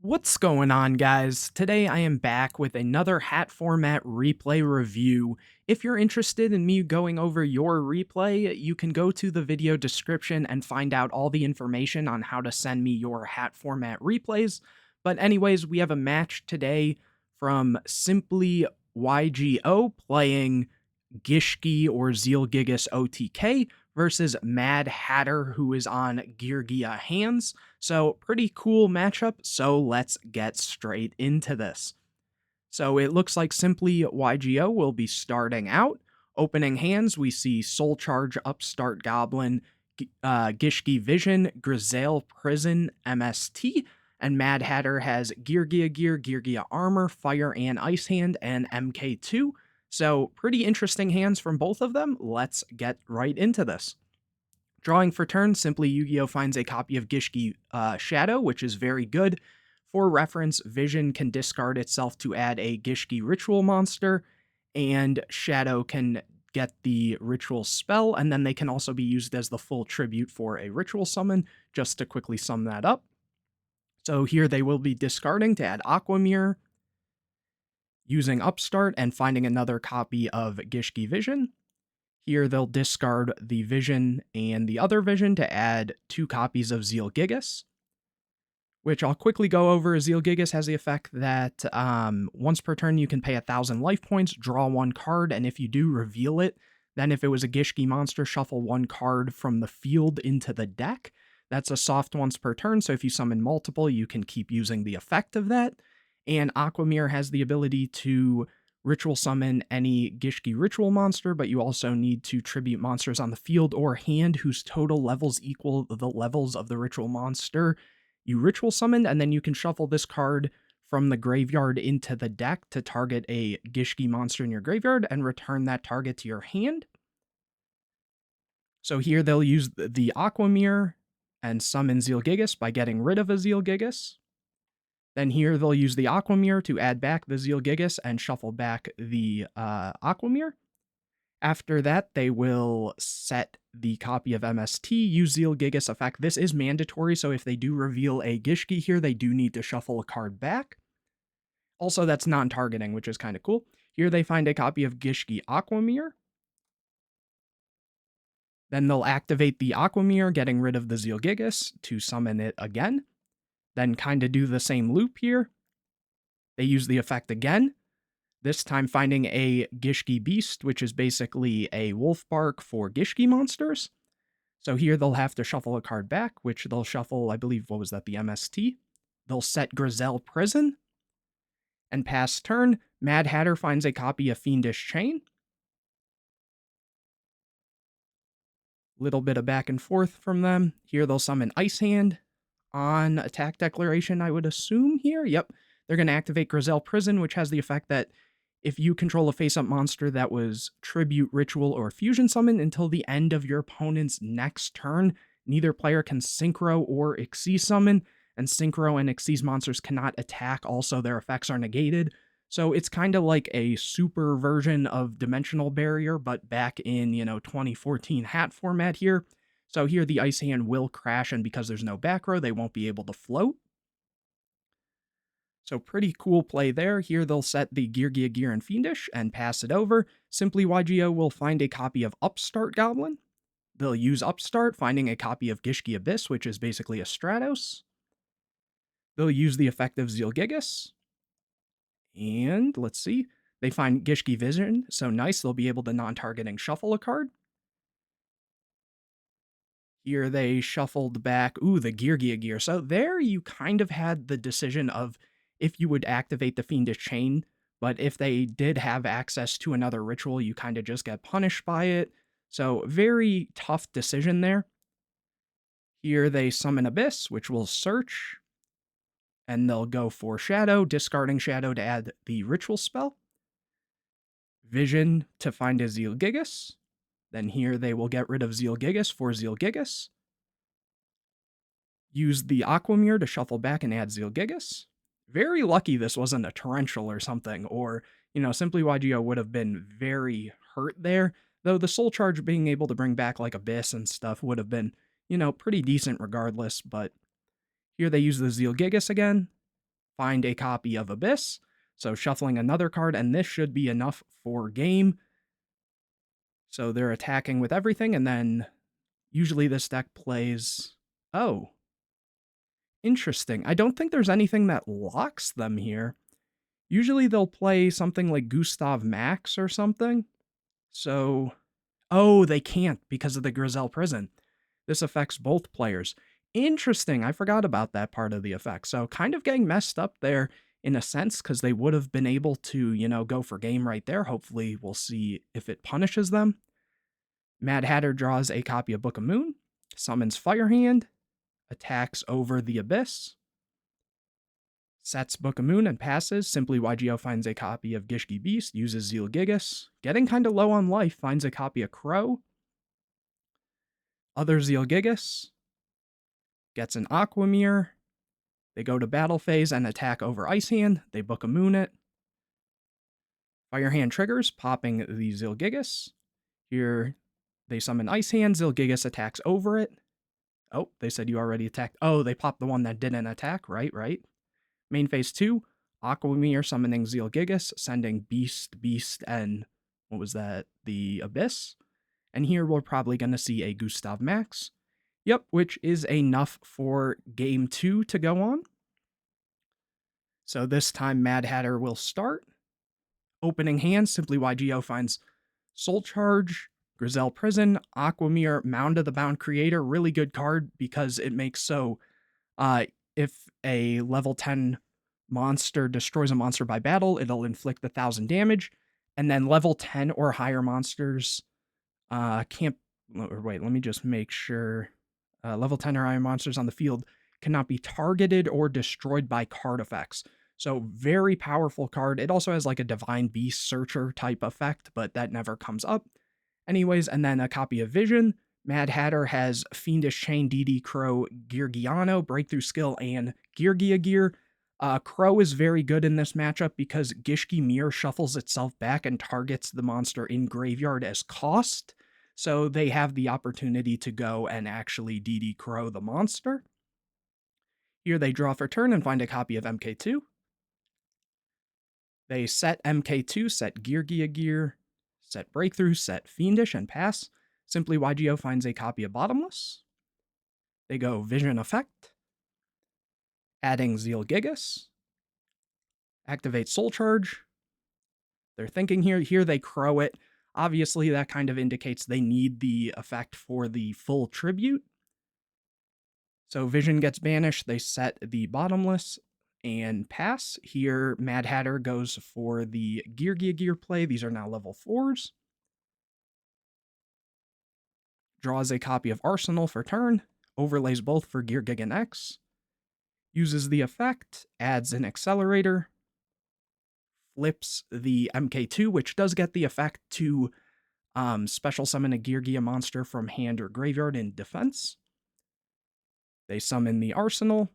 What's going on, guys? Today I am back with another hat format replay review. If you're interested in me going over your replay, you can go to the video description and find out all the information on how to send me your hat format replays. But anyways, we have a match today from Simply YGO playing Gishki or Zielgigas OTK versus Mad Hatter, who is on Geargia hands. So pretty cool matchup, so let's get straight into this. So it looks like Simply YGO will be starting out. Opening hands, we see Soul Charge, Upstart Goblin, Gishki Vision, Grizel Prison, MST, and Mad Hatter has Geargia Gear, Geargia Armor, Fire and Ice Hand, and MK2. So pretty interesting hands from both of them. Let's get right into this. Drawing for turn, Simply Yu-Gi-Oh! Finds a copy of Gishki Shadow, which is very good. For reference, Vision can discard itself to add a Gishki Ritual monster, and Shadow can get the Ritual spell, and then they can also be used as the full tribute for a Ritual summon, just to quickly sum that up. So here they will be discarding to add Aquamirror, using Upstart and finding another copy of Gishki Vision. Here they'll discard the Vision and the other Vision to add 2 copies of Zielgigas, which I'll quickly go over. Zielgigas has the effect that once per turn you can pay 1,000 life points, draw 1 card, and if you do, reveal it. Then if it was a Gishki monster, shuffle 1 card from the field into the deck. That's a soft once per turn, so if you summon multiple, you can keep using the effect of that. And Aquamirror has the ability to ritual summon any Gishki ritual monster, but you also need to tribute monsters on the field or hand whose total levels equal the levels of the ritual monster you ritual summoned, and then you can shuffle this card from the graveyard into the deck to target a Gishki monster in your graveyard and return that target to your hand. So here they'll use the Aquamirror and summon Zielgigas by getting rid of a Zielgigas. Then here they'll use the Aquamirror to add back the Zielgigas and shuffle back the Aquamirror. After that, they will set the copy of MST, use Zielgigas effect. This is mandatory, so if they do reveal a Gishki here, they do need to shuffle a card back. Also, that's non-targeting, which is kind of cool. Here they find a copy of Gishki Aquamirror. Then they'll activate the Aquamirror, getting rid of the Zielgigas to summon it again. Then kind of do the same loop here. They use the effect again, this time finding a Gishki Beast, which is basically a wolf bark for Gishki monsters. So here they'll have to shuffle a card back, which they'll shuffle, I believe, what was that, the MST? They'll set Grizel Prison. And pass turn, Mad Hatter finds a copy of Fiendish Chain. Little bit of back and forth from them. Here they'll summon Ice Hand on attack declaration, I would assume here. Yep. They're going to activate Grizel Prison, which has the effect that if you control a face-up monster that was tribute, ritual, or fusion summon until the end of your opponent's next turn, neither player can synchro or Xyz summon, and synchro and Xyz monsters cannot attack. Also, their effects are negated. So it's kind of like a super version of Dimensional Barrier, but back in, 2014 hat format here. So here the Ice Hand will crash, and because there's no back row, they won't be able to float. So pretty cool play there. Here they'll set the Geargia Gear and Fiendish and pass it over. Simply YGO will find a copy of Upstart Goblin. They'll use Upstart, finding a copy of Gishki Abyss, which is basically a Stratos. They'll use the effect of Zielgigas. And let's see. They find Gishki Vision, so nice, they'll be able to non-targeting shuffle a card. Here they shuffled back, the Geargia Gear. So there you kind of had the decision of if you would activate the Fiendish Chain, but if they did have access to another ritual, you kind of just get punished by it. So very tough decision there. Here they summon Abyss, which will search, and they'll go for Shadow, discarding Shadow to add the ritual spell. Vision to find a Zielgigas. Then here they will get rid of Zielgigas for Zielgigas. Use the Aquamirror to shuffle back and add Zielgigas. Very lucky this wasn't a Torrential or something, or, Simply YGO would have been very hurt there, though the Soul Charge being able to bring back, like, Abyss and stuff would have been, pretty decent regardless, but here they use the Zielgigas again, find a copy of Abyss. So shuffling another card, and this should be enough for game. So they're attacking with everything, and then usually this deck plays... Oh, interesting. I don't think there's anything that locks them here. Usually they'll play something like Gustav Max or something. So... Oh, they can't because of the Grizel Prison. This affects both players. Interesting. I forgot about that part of the effect. So kind of getting messed up there in a sense, because they would have been able to, go for game right there. Hopefully we'll see if it punishes them. Mad Hatter draws a copy of Book of Moon, summons Firehand, attacks over the Abyss, sets Book of Moon and passes. Simply YGO finds a copy of Gishki Beast, uses Zielgigas, getting kind of low on life, finds a copy of Crow, other Zielgigas, gets an Aquamere. They go to battle phase and attack over Ice Hand. They Book of Moon it. Firehand triggers, popping the Zielgigas. Here, they summon Ice Hand. Zielgigas attacks over it. Oh, they said you already attacked. Oh, they popped the one that didn't attack. Right. Main phase 2, Aquamere summoning Zielgigas, sending Beast, and what was that? The Abyss. And here we're probably going to see a Gustav Max. Yep, which is enough for game 2 to go on. So this time Mad Hatter will start. Opening hand, simply YGO finds Soul Charge, Grizel Prison, Aquamere, Mound of the Bound Creator. Really good card because it makes so if a level 10 monster destroys a monster by battle, it'll inflict 1,000 damage. And then level 10 or higher monsters can't... Wait, let me just make sure. Level 10 or higher monsters on the field cannot be targeted or destroyed by card effects. So very powerful card. It also has like a Divine Beast Searcher type effect, but that never comes up. Anyways, and then a copy of Vision. Mad Hatter has Fiendish Chain, DD Crow, Geargiano, Breakthrough Skill, and Geargia Gear. Crow is very good in this matchup because Gishki Mirror shuffles itself back and targets the monster in graveyard as cost. So they have the opportunity to go and actually DD Crow the monster. Here they draw for turn and find a copy of MK2. They set MK2, set Geargia Gear, set Breakthrough, set Fiendish, and pass. Simply YGO finds a copy of Bottomless. They go Vision Effect, adding Zielgigas, activate Soul Charge. They're thinking here. Here they Crow it. Obviously, that kind of indicates they need the effect for the full tribute. So Vision gets banished. They set the Bottomless and pass. Here, Mad Hatter goes for the Geargia Gear play. These are now level 4s. Draws a copy of Arsenal for turn. Overlays both for Geargigan X. Uses the effect. Adds an Accelerator. Flips the MK2, which does get the effect to special summon a Geargia monster from hand or graveyard in defense. They summon the Arsenal.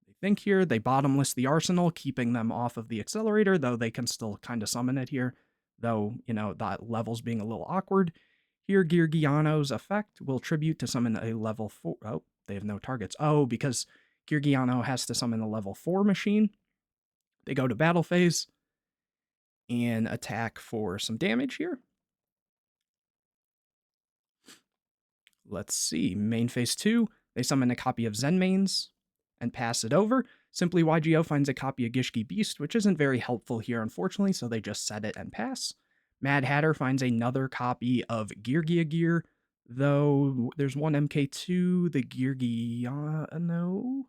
They think here. They Bottomless the Arsenal, keeping them off of the Accelerator, though they can still kind of summon it here, though, that level's being a little awkward. Here, Geargiano's effect will tribute to summon a level 4... Oh, they have no targets. Oh, because Geargiano has to summon a level 4 machine. They go to battle phase and attack for some damage here. Let's see. Main phase 2, they summon a copy of Zenmanes and pass it over. Simply YGO finds a copy of Gishki Beast, which isn't very helpful here, unfortunately, so they just set it and pass. Mad Hatter finds another copy of Geargia Gear, though there's one MK2, the Geargiano,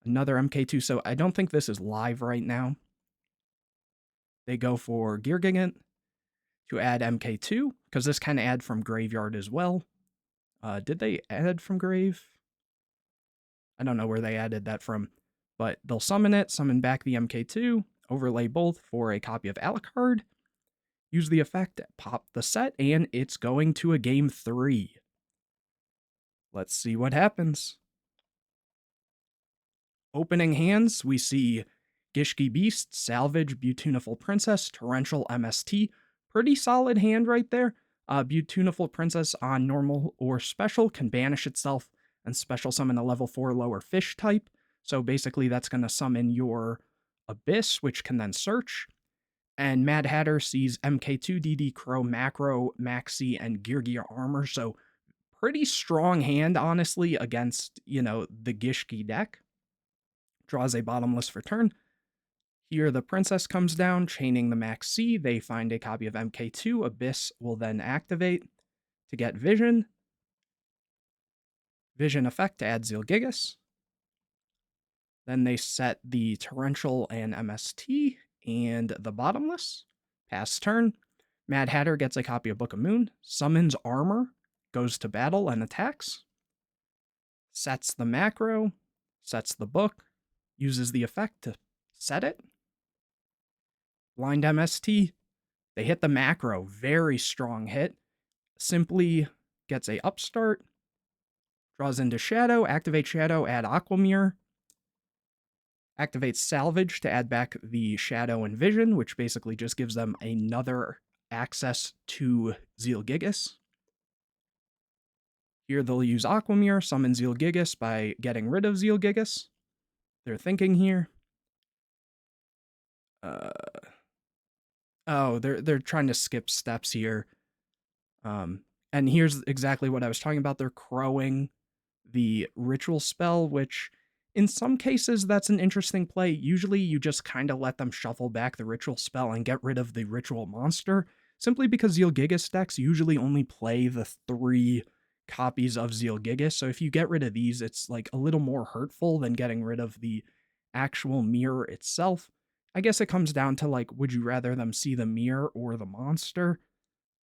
another MK2, so I don't think this is live right now. They go for Geargigant to add MK2, because this can add from graveyard as well. Did they add from grave? I don't know where they added that from, but they'll summon it, summon back the MK2, overlay both for a copy of Alucard, use the effect, pop the set, and it's going to a game 3. Let's see what happens. Opening hands, we see Gishki Beast, Salvage, Beautiful Princess, Torrential MST. Pretty solid hand right there. Beautiful Princess on normal or special can banish itself and special summon a level 4 lower fish type. So basically that's going to summon your Abyss, which can then search. And Mad Hatter sees MK2, DD Crow, Macro, Maxi, and Geargia armor. So pretty strong hand, honestly, against, the Gishki deck. Draws a bottomless for turn. Here the Princess comes down, chaining the Maxi. They find a copy of MK2. Abyss will then activate to get Vision. Vision effect to add Zielgigas. Then they set the Torrential and MST and the Bottomless. Pass turn. Mad Hatter gets a copy of Book of Moon, summons Armor, goes to battle and attacks. Sets the macro, sets the book, uses the effect to set it. Blind MST, they hit the macro, very strong hit. Simply gets a upstart, draws into Shadow, activate Shadow, add Aquamirror. Activates Salvage to add back the Shadow and Vision, which basically just gives them another access to Zielgigas. Here they'll use Aquamirror, summon Zielgigas by getting rid of Zielgigas. They're thinking here. They're trying to skip steps here. And here's exactly what I was talking about. They're crowing the ritual spell, which in some cases that's an interesting play. Usually you just kind of let them shuffle back the ritual spell and get rid of the ritual monster, simply because Zielgigas decks usually only play the 3 copies of Zielgigas. So if you get rid of these, it's like a little more hurtful than getting rid of the actual mirror itself. I guess it comes down to, like, would you rather them see the mirror or the monster?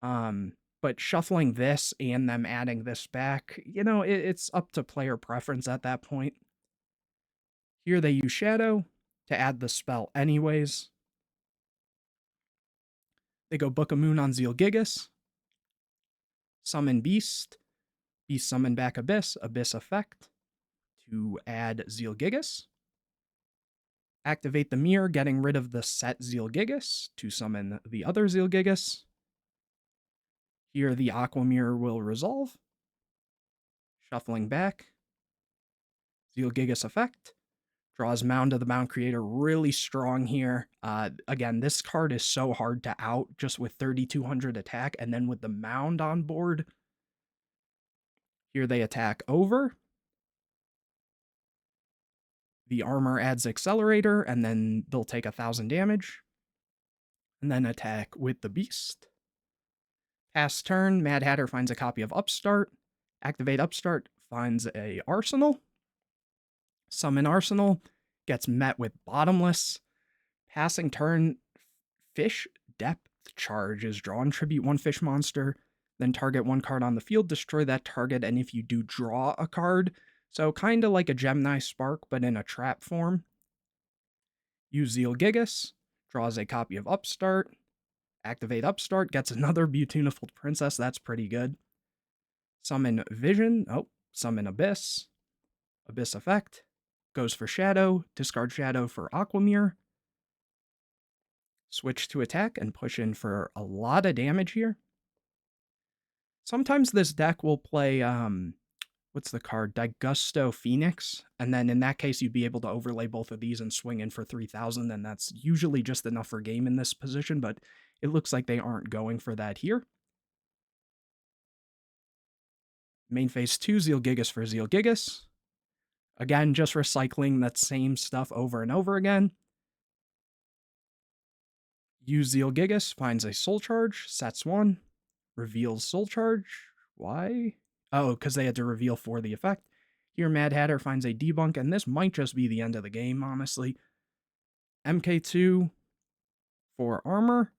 But shuffling this and them adding this back, it's up to player preference at that point. Here they use Shadow to add the spell anyways. They go Book of Moon on Zielgigas. Summon Beast. Beast summon back Abyss. Abyss effect to add Zielgigas. Activate the mirror, getting rid of the set Zielgigas to summon the other Zielgigas. Here the Aquamirror will resolve. Shuffling back. Zielgigas effect. Draws Mound of the Mound Creator really strong here. Again, this card is so hard to out just with 3,200 attack, and then with the Mound on board. Here they attack over. The armor adds Accelerator, and then they'll take 1,000 damage. And then attack with the Beast. Pass turn, Mad Hatter finds a copy of Upstart. Activate Upstart, finds a Arsenal. Summon Arsenal, gets met with Bottomless. Passing turn, Fish Depth Charge is drawn. Tribute 1 fish monster, then target 1 card on the field, destroy that target, and if you do, draw a card. So kind of like a Gemini Spark, but in a trap form. Use Zielgigas, draws a copy of Upstart. Activate Upstart, gets another Beautiful Princess, that's pretty good. Summon Vision, summon Abyss. Abyss effect. Goes for Shadow, discard Shadow for Aquamirror. Switch to attack and push in for a lot of damage here. Sometimes this deck will play, what's the card? Daigusto Phoenix. And then in that case, you'd be able to overlay both of these and swing in for 3,000. And that's usually just enough for game in this position, but it looks like they aren't going for that here. Main phase 2, Zielgigas for Zielgigas. Again, just recycling that same stuff over and over again. Use Zielgigas, finds a Soul Charge, sets 1, reveals Soul Charge. Why? Oh, because they had to reveal for the effect. Here, Mad Hatter finds a Debunk, and this might just be the end of the game, honestly. MK2 for armor.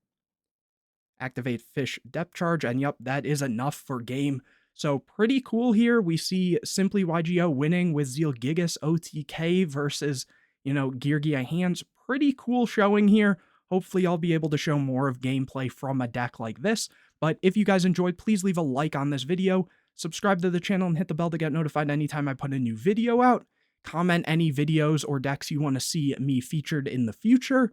Activate Fish Depth Charge, and yep, that is enough for game. So pretty cool here. We see Simply YGO winning with Zielgigas OTK versus, Geargia hands. Pretty cool showing here. Hopefully I'll be able to show more of gameplay from a deck like this. But if you guys enjoyed, please leave a like on this video. Subscribe to the channel and hit the bell to get notified anytime I put a new video out. Comment any videos or decks you want to see me featured in the future.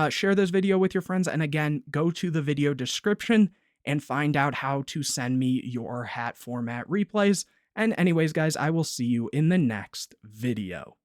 Share this video with your friends. And again, go to the video description and find out how to send me your hat format replays. And anyways, guys, I will see you in the next video.